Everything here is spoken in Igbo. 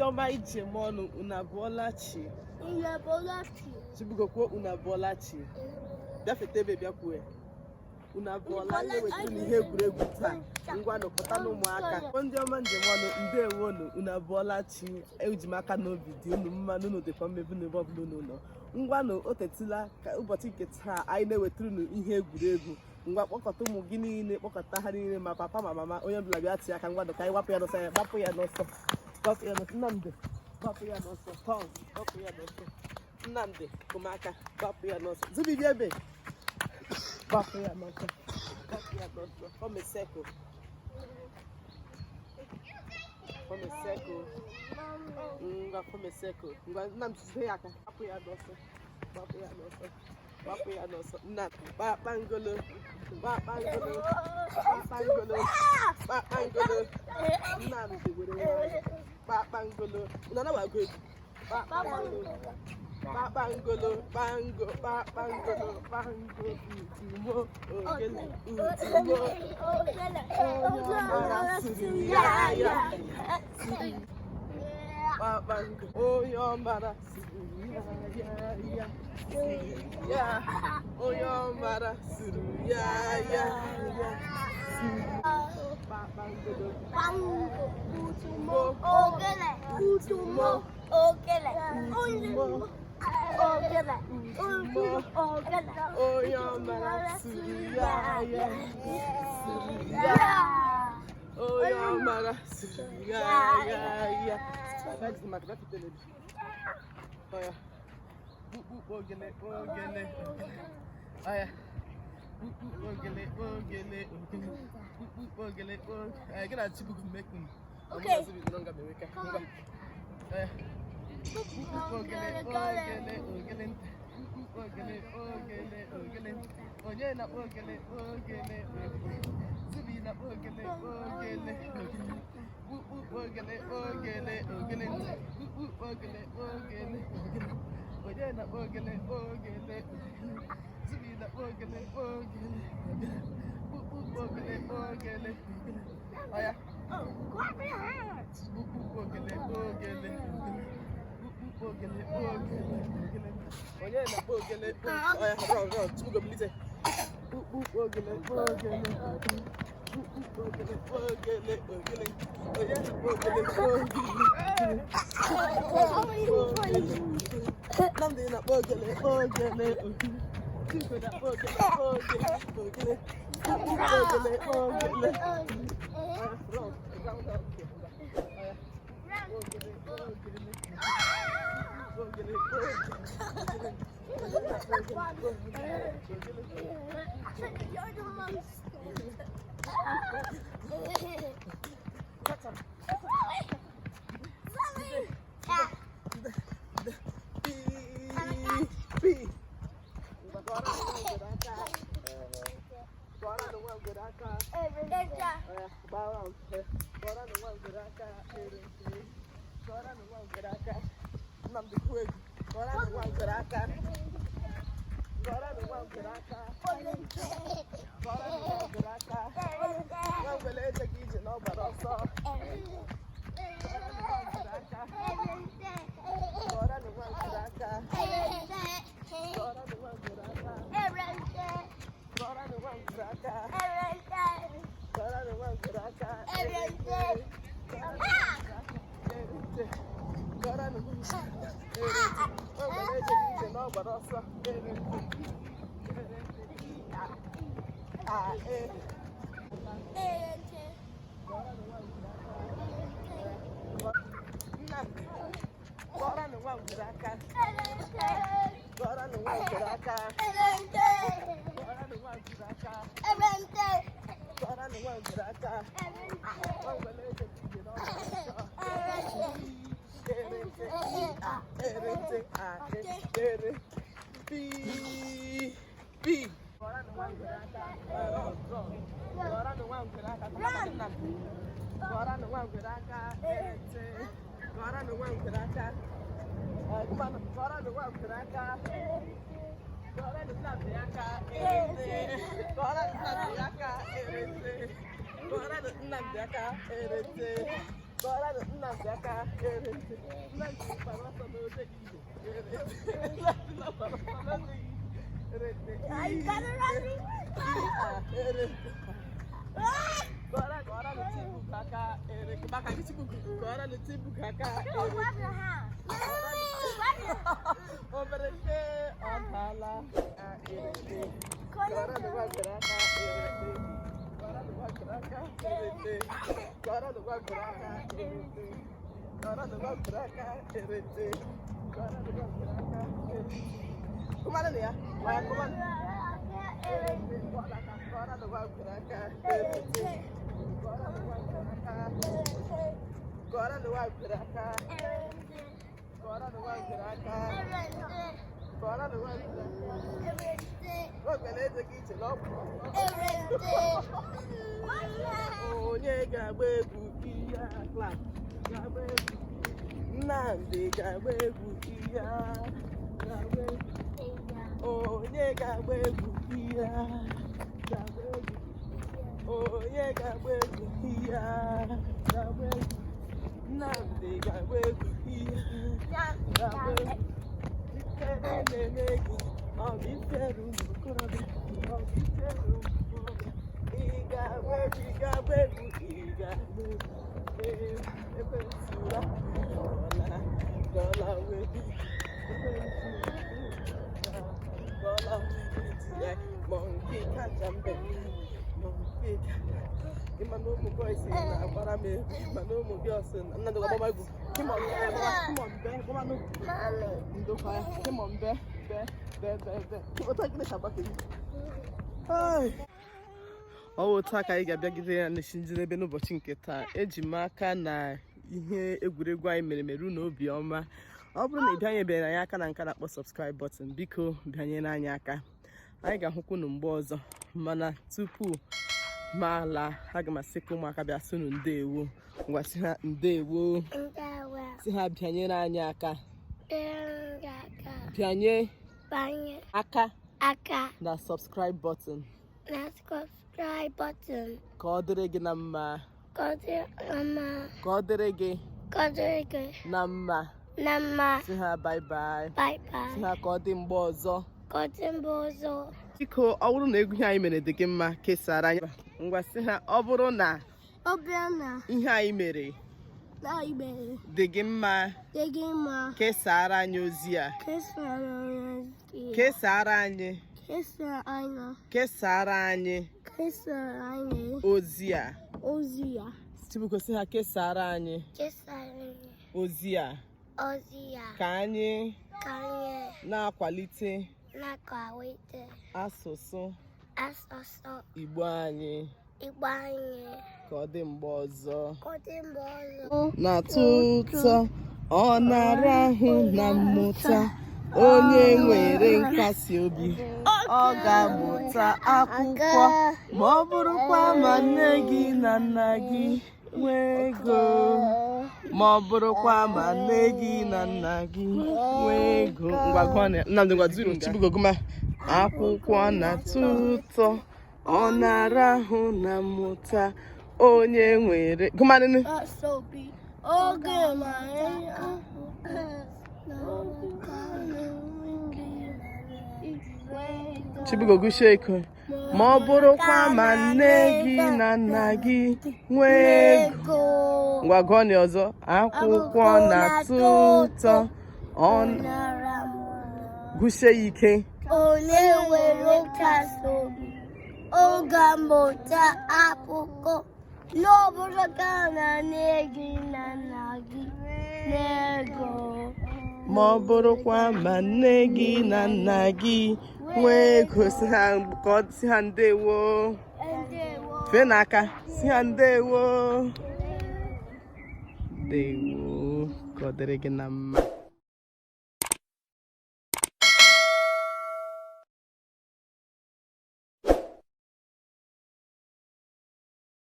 ọma ije mọnụ una bọlachi. Una bọlachi. Chibugokwo una bọlachi. Bịafete ebe bịakwue. Una bọla ndị wetara ihe egwuregwu taa. Ngwa nọpụta n'ụmụaka. Ndị ọma njem ọnụ ndewonu una bọlachi. Eji m aka n'obi dị unu mma n'ụlọ dịkwa mmebi n'ebe ọbụla unu nọ. Ngwanụ o tetila ka ụbọchị nke taa anyị na-ewetara unu ihe egwuregwu. Ngwa kpọkọta ụmụ gị niile kpọkọta ha niile ma papa ma mama onye ọbụla bịa tie aka ngwanụ ka anyị gbapụ ya n'ọsọ ya gbapụ ya n'ọsọ gbapụ ya n'ọsọ Nnamdị gbapụ ya n'ọsọ Tom gbapụ ya n'ọsọ Nnamdị kụmaka gbapụ ya n'ọsọ Zubibi ebe gbapụ ya n'ọsọ gbapụ ya n'ọsọ Fọmeseko ngwa Fọmeseko ngwa Nnamdị jide ya aka gbapụ ya n'ọsọ gbapụ ya n'ọsọ gbapụ ya n'ọsọ Nnamdị kpakpangolo kpakpangolo kpakpangolo kpakpangolo Nnamdị were nwayọ kpakpangolo unu anaghị agụ egwu kpakpangolo kpakpangolo kpango kpakpangolo kpango utumo ogele utumo onye ọmara siri ya ya kpakpango onye ọmara siri ya ya ya onye ọmara siri ya ya ya kpakpangolo utumo Ogele. utumo Ogele. utumo Ogele. Ogele. onye ọmara siri ya ya siri ya onye ọmara siri ya ya ya oya kpukpu ogele ogele oya kpukpu ogele ogele kpukpu ogele ogele gị na Chibugu mmekun Okay. Ogele ogele ogele ogele ogele ogele onye na ogele ogele Zubi na ogele ogele ogele ogele ogele ogele ogele onye na ogele ogele Zubi na ogele ogele ogele ogele oya Clap your hands. ogele ogele ogele onye na ogele oya run Chibugo bilite ogele ogele ogele ogele onye na ogele ogele Nnamdị na ogele ogele Chibugo na ogele ogele ogele run round up You're the monster. Kọrọ Nnamdi aka erete. Nnamdi gbara ọsọ n'oche gị ije. Erete. Nnamdi gbara ọsọ n'oche gị erete. Erete. Kọrọ Tibu aka erete. Maka gị Tibu kọrọ Tibu aka erete. Obere nke ọdala erete. Kọrọ gbara aka erete. Onye ga-agba egwu ihe a klap ga-agba egwu Nnamdi ga-agba egwu ihe a ga-agba egwu onye ga-agba egwu ihe a ga-agba egwu onye ga-agba egwu ihe a ga-agba egwu Nnamdi ga-agba egwu ihe a ga-agba egwu Ikere na-eme gị ọ bụ ifere ụmụ okorobịa ọ bụ ifere ụmụ ọ bụ otu aka anyị ga-abịagide ya n'isi njedebe n'ụbọchị nke taa. Eji m aka na ihe egwuregwu anyị mere mere unu obiọma. Ọ bụrụ na ị bịanyebere anyị aka na nka na-akpọ subscribe button, biko bịanyere anyị aka. Anyị ga-ahụkwu unu mgbe ọzọ, mana tupu ma laa aga m asị ka ụmụaka bịa sị unu ndeewo. Ngwa sị ha ndeewo, sị ha bịanyere anyị aka, bịanye aka na subscribe button ka ọ dịrị gị na mma, ka ọ dịrị gị na mma. Sị ha bye bye, sị ha ka ọ dị mgbe ọzọ. Biko ọ bụrụ na egwu ihe anyị mere dị gị mma, kesara anyị. Ngwa sị ha ọ bụrụ na ihe anyị mere dị gị mma, kesara anyị ozi a, kesara anyị ozi a. Chibuko sị ha kesara anyị ozi a ka anyị na-akwalite asụsụ Igbo anyị ka ọ dị mgbe ọzọ. Na-atọ ụtọ, ọ na-arahụ na mmụta. Onye nwere nkasi obi ọ ga-amụta akwụkwọ, ma ọ bụrụkwa ma nne gị na nna gị nwee ego, ma ọ bụrụkwa ma nne gị na nna gị nwee ego. Nnamdi gwaziri Chibugo gụma akwụkwọ na-atọ ụtọ, ọ na-arahụ na mmụta. Onye nwere gụmanụ Chibugo gụshie iko, ma ọ bụrụkwa ma nne gị na nna gị nwee ego. Ngwa gụọnị ọzọ, akwụkwọ na-atọ ụtọ, gụshie ike. Onye nwere nkasi obi ọ ga-amụta akwụkwọ, n'ọbụrụ ka na nne gị na nna gị n'ego. Ma ọ bụrụkwa ma nne gị na nna gị nwee ego. Si ha ndewo, fee n'aka, si ha ndewo, ndewo, ka ọ dịrị gị na mma.